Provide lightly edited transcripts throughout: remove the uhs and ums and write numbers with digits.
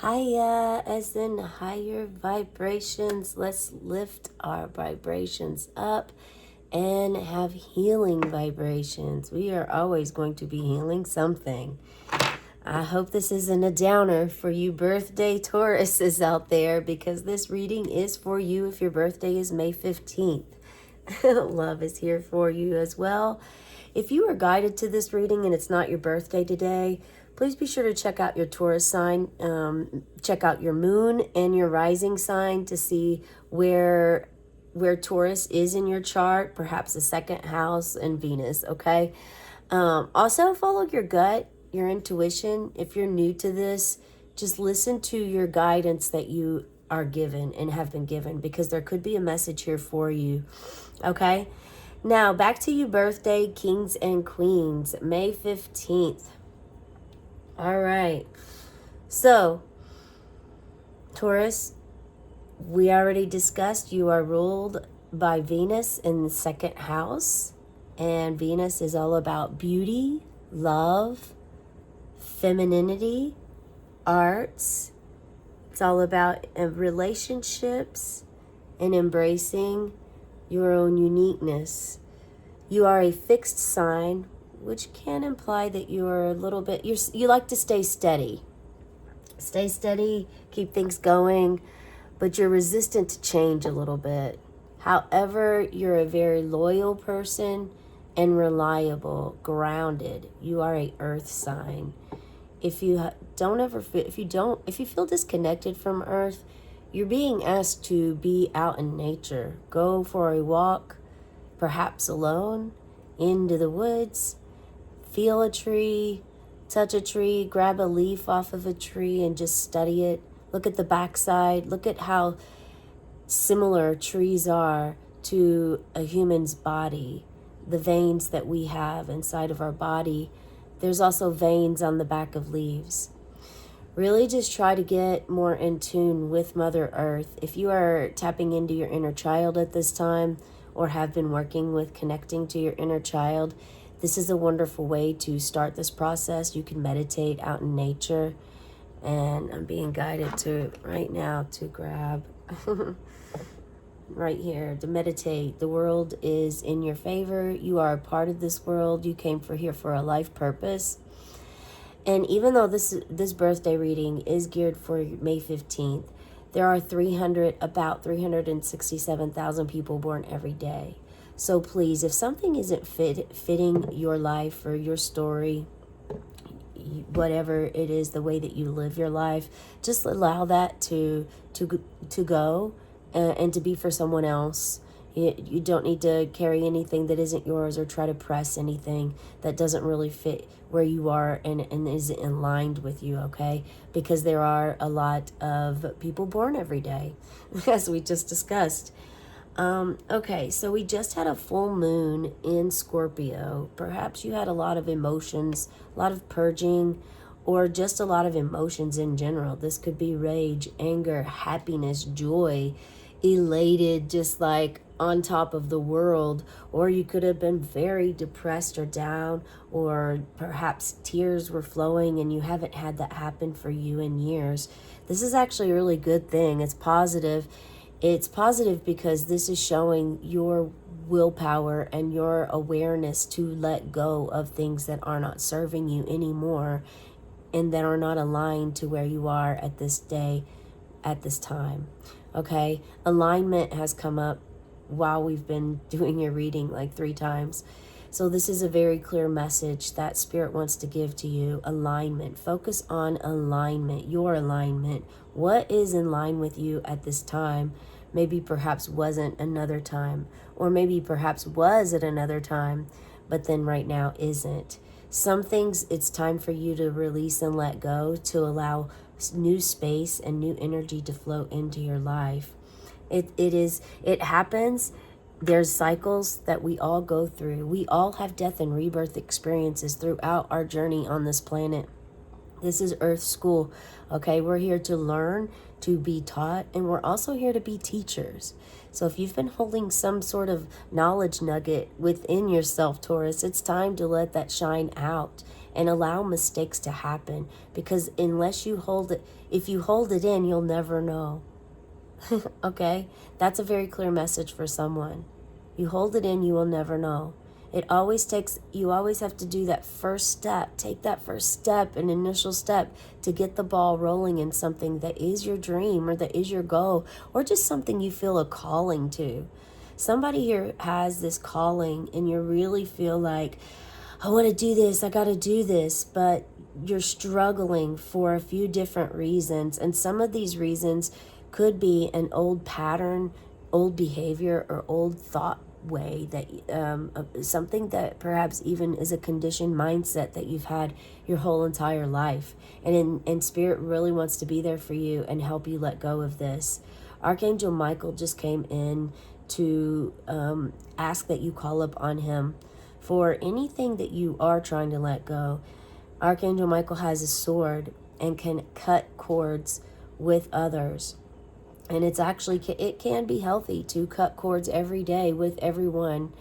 higher, as in higher vibrations. Let's lift our vibrations up and have healing vibrations. We are always going to be healing something. I hope this isn't a downer for you birthday Tauruses out there, because this reading is for you if your birthday is May 15th. Love is here for you as well. If you are guided to this reading and it's not your birthday today, please be sure to check out your Taurus sign. Check out your moon and your rising sign to see where Taurus is in your chart, perhaps the second house and Venus, okay? Also, follow your gut, your intuition. If you're new to this, just listen to your guidance that you are given and have been given, because there could be a message here for you, okay? Now, back to you birthday kings and queens, May 15th. All right. So, Taurus, we already discussed you are ruled by Venus in the second house. And Venus is all about beauty, love, femininity, arts. It's all about relationships and embracing your own uniqueness. You are a fixed sign, which can imply that you're a little bit, you like to stay steady. Stay steady, keep things going, but you're resistant to change a little bit. However, you're a very loyal person and reliable, grounded. You are a earth sign. If you feel disconnected from earth, you're being asked to be out in nature. Go for a walk, perhaps alone, into the woods, feel a tree, touch a tree, grab a leaf off of a tree and just study it. Look at the backside. Look at how similar trees are to a human's body. The veins that we have inside of our body. There's also veins on the back of leaves. Really just try to get more in tune with Mother Earth. If you are tapping into your inner child at this time, or have been working with connecting to your inner child, this is a wonderful way to start this process. You can meditate out in nature. And I'm being guided to right now to grab right here to meditate. The world is in your favor. You are a part of this world. You came here for a life purpose. And even though this birthday reading is geared for May 15th, there are about 367,000 people born every day. So please, if something isn't fitting your life or your story, whatever it is, the way that you live your life, just allow that to go and to be for someone else. You don't need to carry anything that isn't yours or try to press anything that doesn't really fit where you are and isn't aligned with you, okay? Because there are a lot of people born every day, as we just discussed. Okay, so we just had a full moon in Scorpio. Perhaps you had a lot of emotions, a lot of purging, or just a lot of emotions in general. This could be rage, anger, happiness, joy, elated, just like on top of the world. Or you could have been very depressed or down, or perhaps tears were flowing and you haven't had that happen for you in years. This is actually a really good thing. It's positive. It's positive because this is showing your willpower and your awareness to let go of things that are not serving you anymore and that are not aligned to where you are at this day, at this time. Okay? Alignment has come up while we've been doing your reading like 3 times. So this is a very clear message that Spirit wants to give to you. Alignment. Focus on alignment, your alignment. What is in line with you at this time? Maybe perhaps wasn't another time, or maybe perhaps was at another time, but then right now isn't. Some things it's time for you to release and let go to allow new space and new energy to flow into your life. It happens. There's cycles that we all go through. We all have death and rebirth experiences throughout our journey on this planet. This is Earth School, okay? We're here to learn, to be taught, and we're also here to be teachers. So if you've been holding some sort of knowledge nugget within yourself, Taurus, it's time to let that shine out and allow mistakes to happen, because unless you hold it, if you hold it in, you'll never know. Okay? That's a very clear message for someone. You hold it in, you will never know. It always takes, you always have to do that first step. Take that first step, an initial step, to get the ball rolling in something that is your dream or that is your goal, or just something you feel a calling to. Somebody here has this calling and you really feel like, I want to do this, I got to do this, but you're struggling for a few different reasons. And some of these reasons could be an old pattern, old behavior, or old thought way, that something that perhaps even is a conditioned mindset that you've had your whole entire life. And Spirit really wants to be there for you and help you let go of this. Archangel Michael just came in to ask that you call up on him for anything that you are trying to let go. Archangel Michael has a sword and can cut cords with others. And it's actually, it can be healthy to cut cords every day with everyone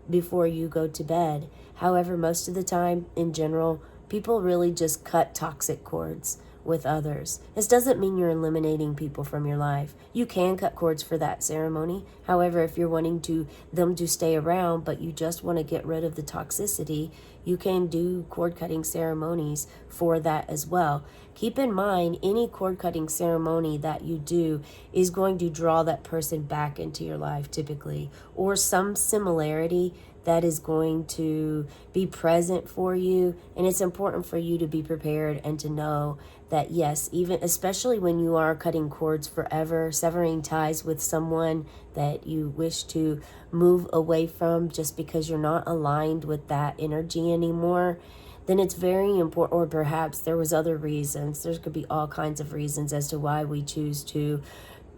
before you go to bed. However, most of the time, in general, people really just cut toxic cords with others. This doesn't mean you're eliminating people from your life. You can cut cords for that ceremony. However, if you're wanting them to stay around, but you just want to get rid of the toxicity, you can do cord cutting ceremonies for that as well. Keep in mind, any cord cutting ceremony that you do is going to draw that person back into your life typically, or some similarity that is going to be present for you. And it's important for you to be prepared and to know that, yes, even especially when you are cutting cords forever, severing ties with someone that you wish to move away from just because you're not aligned with that energy anymore, then it's very important. Or perhaps there was other reasons. There could be all kinds of reasons as to why we choose to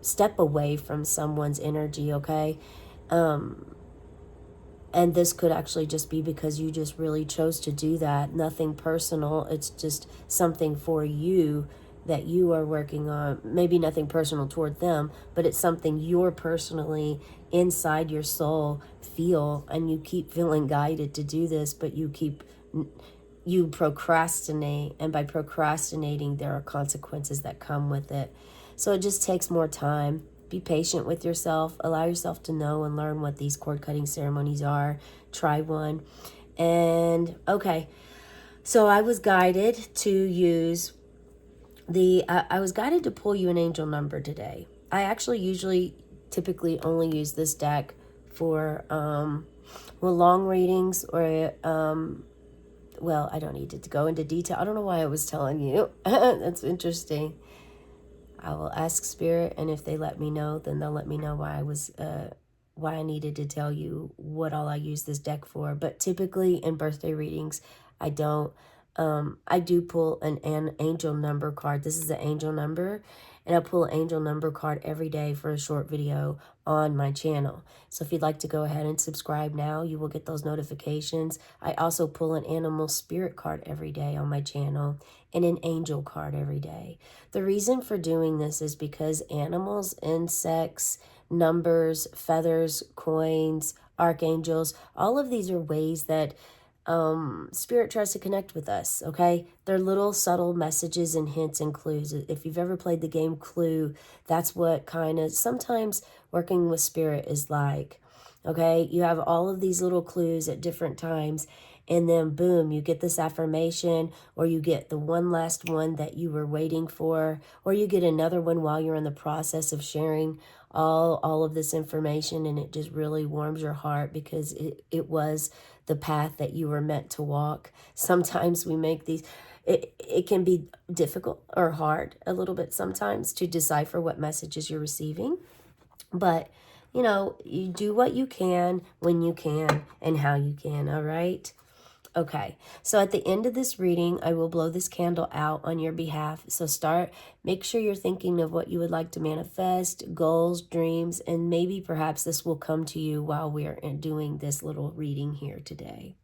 step away from someone's energy, okay? And this could actually just be because you just really chose to do that. Nothing personal. It's just something for you that you are working on. Maybe nothing personal toward them, but it's something you're personally inside your soul feel, and you keep feeling guided to do this, but you procrastinate, and by procrastinating, there are consequences that come with it. So it just takes more time. Be patient with yourself. Allow yourself to know and learn what these cord cutting ceremonies are. Try one. And okay, so I was guided to use I was guided to pull you an angel number today. I actually typically only use this deck for long readings, or well, I don't need to go into detail. I don't know why I was telling you. That's interesting. I will ask Spirit, and if they let me know, then they'll let me know why I needed to tell you what all I use this deck for. But typically in birthday readings, I don't. I do pull an angel number card. This is the angel number, and I pull an angel number card every day for a short video on my channel. So if you'd like to go ahead and subscribe now, you will get those notifications. I also pull an animal spirit card every day on my channel, and an angel card every day. The reason for doing this is because animals, insects, numbers, feathers, coins, archangels, all of these are ways that Spirit tries to connect with us, okay? They're little subtle messages and hints and clues. If you've ever played the game Clue, that's what kind of sometimes working with Spirit is like, okay? You have all of these little clues at different times, and then boom, you get this affirmation, or you get the one last one that you were waiting for, or you get another one while you're in the process of sharing all of this information, and it just really warms your heart because it was the path that you were meant to walk. Sometimes we make these, it can be difficult or hard a little bit sometimes to decipher what messages you're receiving, but you know, you do what you can when you can and how you can, all right? Okay, so at the end of this reading, I will blow this candle out on your behalf. So make sure you're thinking of what you would like to manifest, goals, dreams, and maybe perhaps this will come to you while we're doing this little reading here today.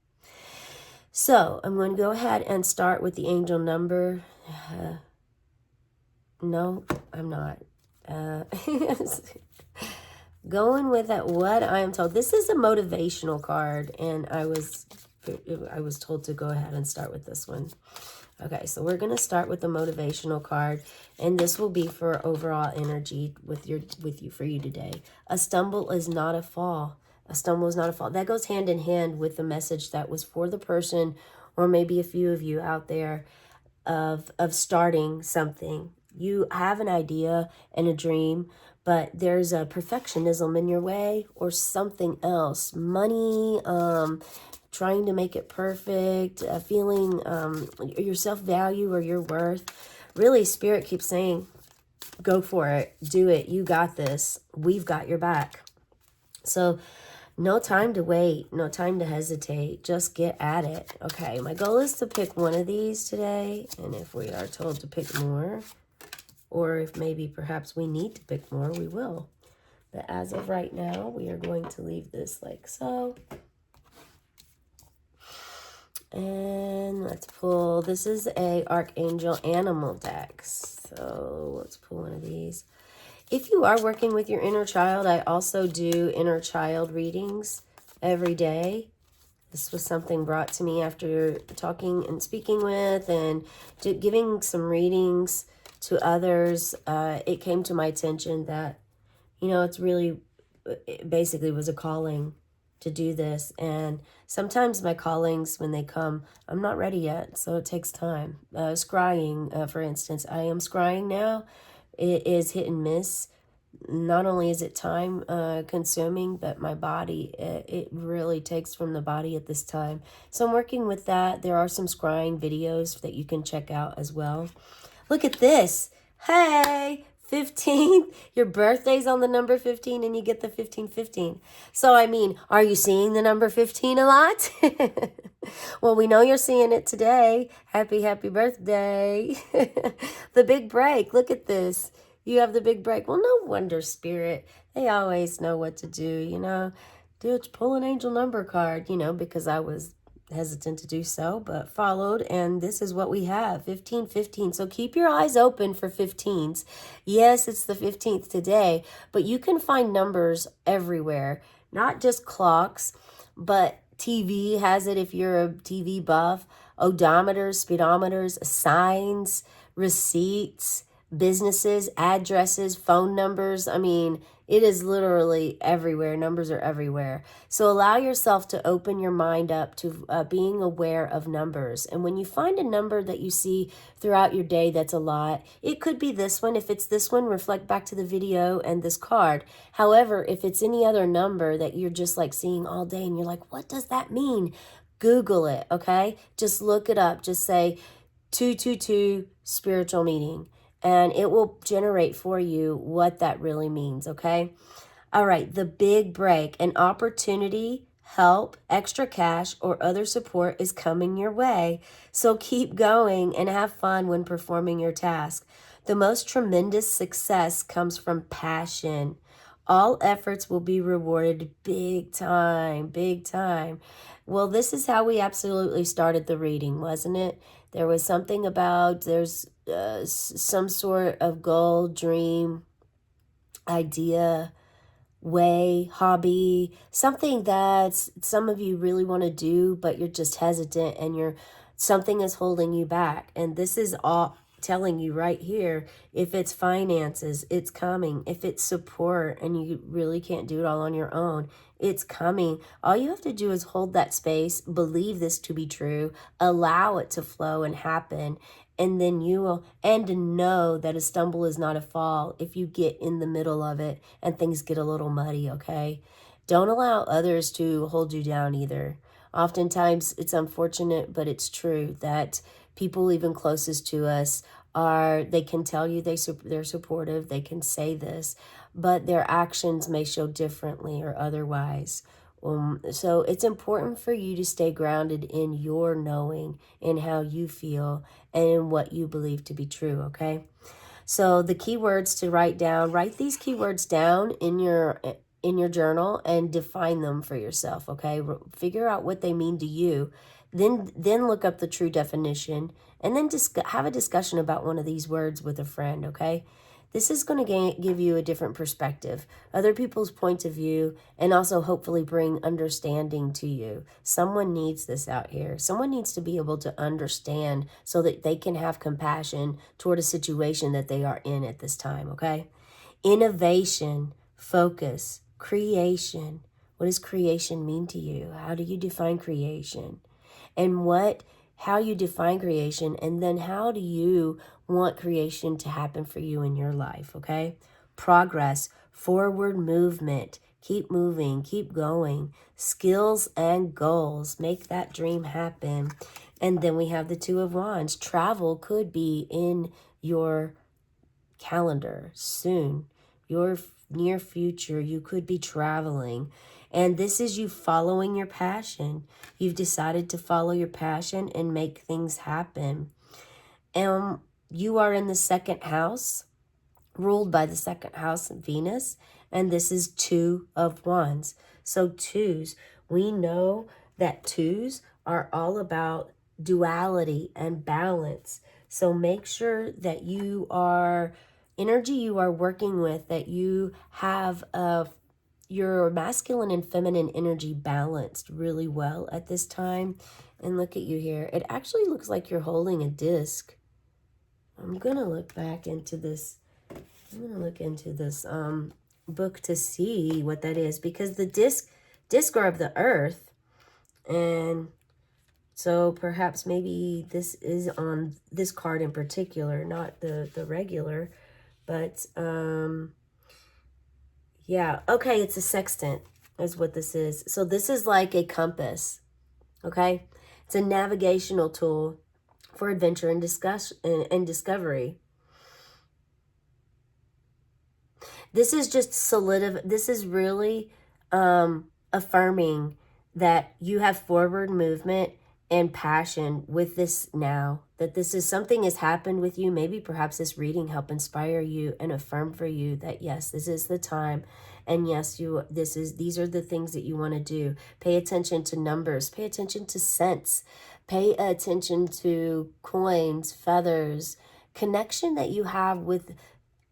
So I'm going to go ahead and start with the angel number. No, I'm not. Going with what I am told. This is a motivational card, and I was I was told to go ahead and start with this one. Okay, so we're going to start with the motivational card, and this will be for overall energy with you for you today. A stumble is not a fall. A stumble is not a fall. That goes hand in hand with the message that was for the person, or maybe a few of you out there, of starting something. You have an idea and a dream, but there's a perfectionism in your way or something else. Money, trying to make it perfect, feeling your self-value or your worth. Really, Spirit keeps saying, go for it, do it, you got this, we've got your back. So no time to wait, no time to hesitate, just get at it. Okay, my goal is to pick one of these today, and if we are told to pick more, or if maybe perhaps we need to pick more, we will. But as of right now, we are going to leave this like so. And let's pull, this is a Archangel Animal deck. So let's pull one of these. If you are working with your inner child, I also do inner child readings every day. This was something brought to me after talking and speaking with and giving some readings to others. It came to my attention that, you know, it basically was a calling to do this. And sometimes my callings, when they come, I'm not ready yet, so it takes time. Scrying, for instance, I am scrying now. It is hit and miss. Not only is it time consuming, but my body, it really takes from the body at this time. So I'm working with that. There are some scrying videos that you can check out as well. Look at this. Hey, 15. Your birthday's on the number 15 and you get the 1515. So, I mean, are you seeing the number 15 a lot? Well, we know you're seeing it today. Happy, happy birthday. The big break. Look at this. You have the big break. Well, no wonder, Spirit. They always know what to do, you know. Pull an angel number card, you know, because I was hesitant to do so, but followed, and this is what we have, 1515. So keep your eyes open for 15s. Yes, it's the 15th today, but you can find numbers everywhere, not just clocks, but TV has it if you're a TV buff, odometers, speedometers, signs, receipts, businesses, addresses, phone numbers. I mean, it is literally everywhere. Numbers are everywhere. So allow yourself to open your mind up to being aware of numbers. And when you find a number that you see throughout your day that's a lot, it could be this one. If it's this one, reflect back to the video and this card. However, if it's any other number that you're just like seeing all day and you're like, what does that mean? Google it, okay? Just look it up. Just say 222 spiritual meeting. And it will generate for you what that really means, okay? All right, the big break. An opportunity, help, extra cash, or other support is coming your way. So keep going and have fun when performing your task. The most tremendous success comes from passion. All efforts will be rewarded big time, big time. Well, this is how we absolutely started the reading, wasn't it? There was something about there's some sort of goal, dream, idea, way, hobby, something that some of you really want to do, but you're just hesitant and something is holding you back. And this is all telling you right here, if it's finances, it's coming. If it's support and you really can't do it all on your own, it's coming. All you have to do is hold that space, believe this to be true, allow it to flow and happen, and then you will, and know that a stumble is not a fall if you get in the middle of it and things get a little muddy, okay? Don't allow others to hold you down either. Oftentimes, it's unfortunate, but it's true that people even closest to us they can tell you they're supportive, they can say this, but their actions may show differently or otherwise. So it's important for you to stay grounded in your knowing, in how you feel, and in what you believe to be true, okay? So the keywords to write these keywords down in your journal and define them for yourself, okay? Figure out what they mean to you. Then look up the true definition, and then just have a discussion about one of these words with a friend, okay? this is going to give you a different perspective, other people's point of view, and also hopefully bring understanding to you. Someone needs this out here. Someone needs to be able to understand so that they can have compassion toward a situation that they are in at this time, okay? Innovation, focus, creation. What does creation mean to you? How do you define creation? And how you define creation, and then how do you want creation to happen for you in your life, okay? Progress, forward movement, keep moving, keep going, skills and goals, make that dream happen. And then we have the Two of Wands. Travel could be in your calendar soon, your near future. You could be traveling. And this is you following your passion. You've decided to follow your passion and make things happen. And you are in the second house, ruled by the second house of Venus. And this is Two of Wands. So twos, we know that twos are all about duality and balance. So make sure that energy you are working with, that you have your masculine and feminine energy balanced really well at this time. And look at you here. It actually looks like you're holding a disc. I'm going to look back into this. I'm going to look into this book to see what that is, because the disc are of the earth. And so perhaps maybe this is on this card in particular, not the regular, but yeah, okay, it's a sextant is what this is. So this is like a compass, okay? It's a navigational tool for adventure and discovery. This is just this is really affirming that you have forward movement and passion with this now, that this is something has happened with you. Maybe perhaps this reading helped inspire you and affirm for you that yes, this is the time, and yes, these are the things that you want to do. Pay attention to numbers, pay attention to scents, pay attention to coins, feathers, connection that you have with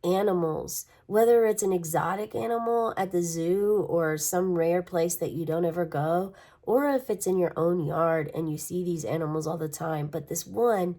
animals, whether it's an exotic animal at the zoo or some rare place that you don't ever go, or if it's in your own yard and you see these animals all the time. But this one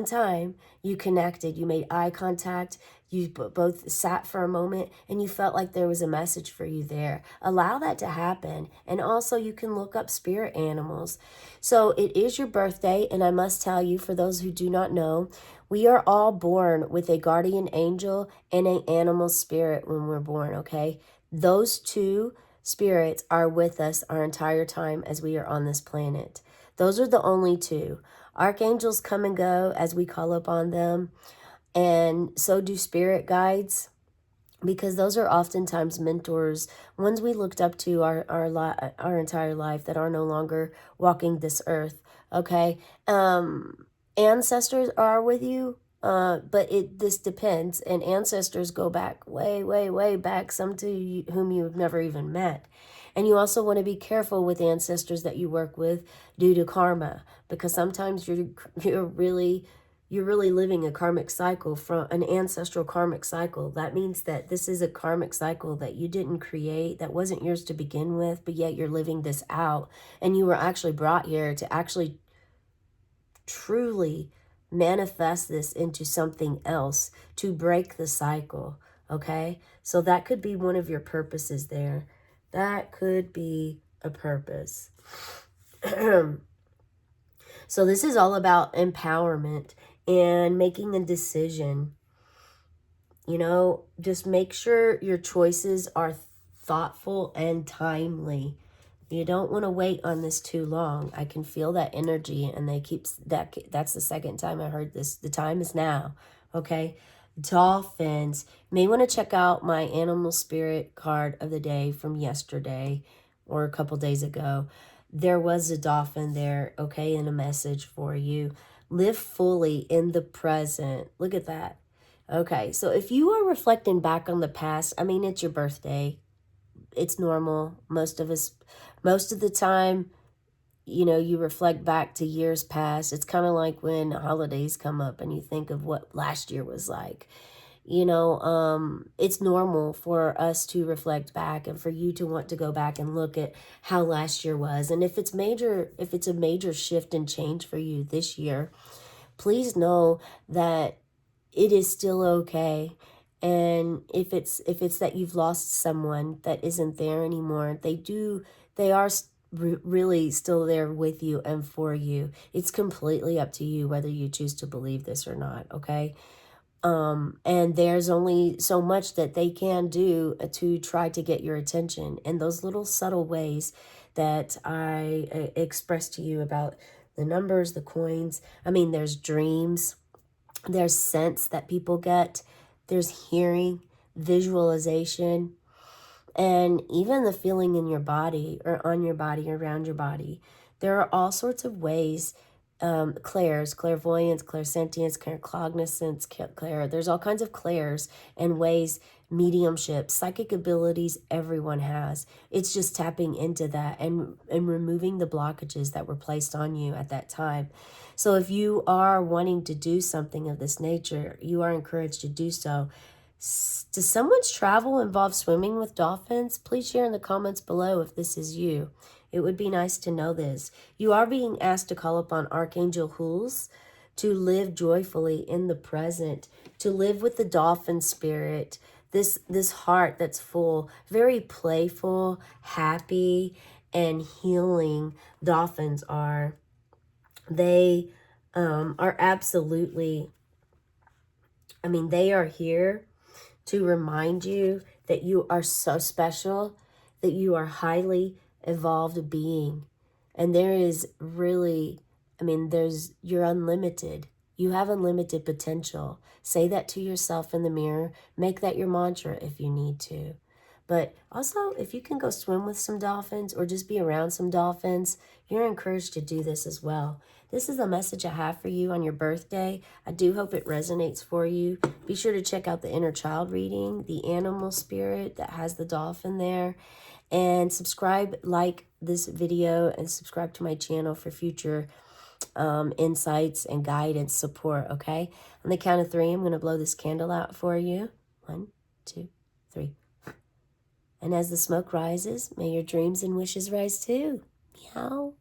time you connected, you made eye contact, you both sat for a moment, and you felt like there was a message for you there. Allow that to happen. And also you can look up spirit animals. So it is your birthday, and I must tell you, for those who do not know, we are all born with a guardian angel and an animal spirit when we're born, okay? Those two spirits are with us our entire time as we are on this planet. Those are the only two. Archangels come and go as we call upon them, and so do spirit guides, because those are oftentimes mentors, ones we looked up to our entire life that are no longer walking this earth, okay? Ancestors are with you, but this depends, and ancestors go back way, way, way back, some to you, whom you've never even met. And you also want to be careful with ancestors that you work with due to karma, because sometimes you're really living a karmic cycle, from an ancestral karmic cycle. That means that this is a karmic cycle that you didn't create, that wasn't yours to begin with, but yet you're living this out, and you were actually brought here to actually truly manifest this into something else, to break the cycle, okay? So that could be one of your purposes there. That could be a purpose. So this is all about empowerment and making a decision. You know, just make sure your choices are thoughtful and timely. You don't want to wait on this too long. I can feel that energy, and that's the second time I heard this. The time is now, okay? Dolphins. You may want to check out my animal spirit card of the day from yesterday or a couple days ago. There was a dolphin there, okay, and a message for you. Live fully in the present. Look at that. Okay, so if you are reflecting back on the past, I mean, it's your birthday. It's normal. Most of the time, you know, you reflect back to years past. It's kind of like when holidays come up and you think of what last year was like. You know, it's normal for us to reflect back and for you to want to go back and look at how last year was. And if it's a major shift and change for you this year, please know that it is still okay. And if it's that you've lost someone that isn't there anymore, they are really still there with you and for you. It's completely up to you whether you choose to believe this or not, okay? And there's only so much that they can do to try to get your attention. And those little subtle ways that I expressed to you about the numbers, the coins, I mean, there's dreams, there's sense that people get, there's hearing, visualization, and even the feeling in your body or on your body, around your body. There are all sorts of ways, clairs, clairvoyance, clairsentience, claircognizance, there's all kinds of clairs and ways, mediumship, psychic abilities everyone has. It's just tapping into that and removing the blockages that were placed on you at that time. So if you are wanting to do something of this nature, you are encouraged to do so. Does someone's travel involve swimming with dolphins? Please share in the comments below if this is you. It would be nice to know this. You are being asked to call upon Archangel Huls to live joyfully in the present, to live with the dolphin spirit, this heart that's full, very playful, happy, and healing. Dolphins are. They are absolutely, I mean, they are here to remind you that you are so special, that you are highly evolved being. And there is really, I mean, you're unlimited. You have unlimited potential. Say that to yourself in the mirror. Make that your mantra if you need to. But also, if you can go swim with some dolphins or just be around some dolphins, you're encouraged to do this as well. This is the message I have for you on your birthday. I do hope it resonates for you. Be sure to check out the inner child reading, the animal spirit that has the dolphin there. And subscribe, like this video, and subscribe to my channel for future insights and guidance support, okay? On the count of 3, I'm going to blow this candle out for you. 1, 2, 3. And as the smoke rises, may your dreams and wishes rise too. Meow.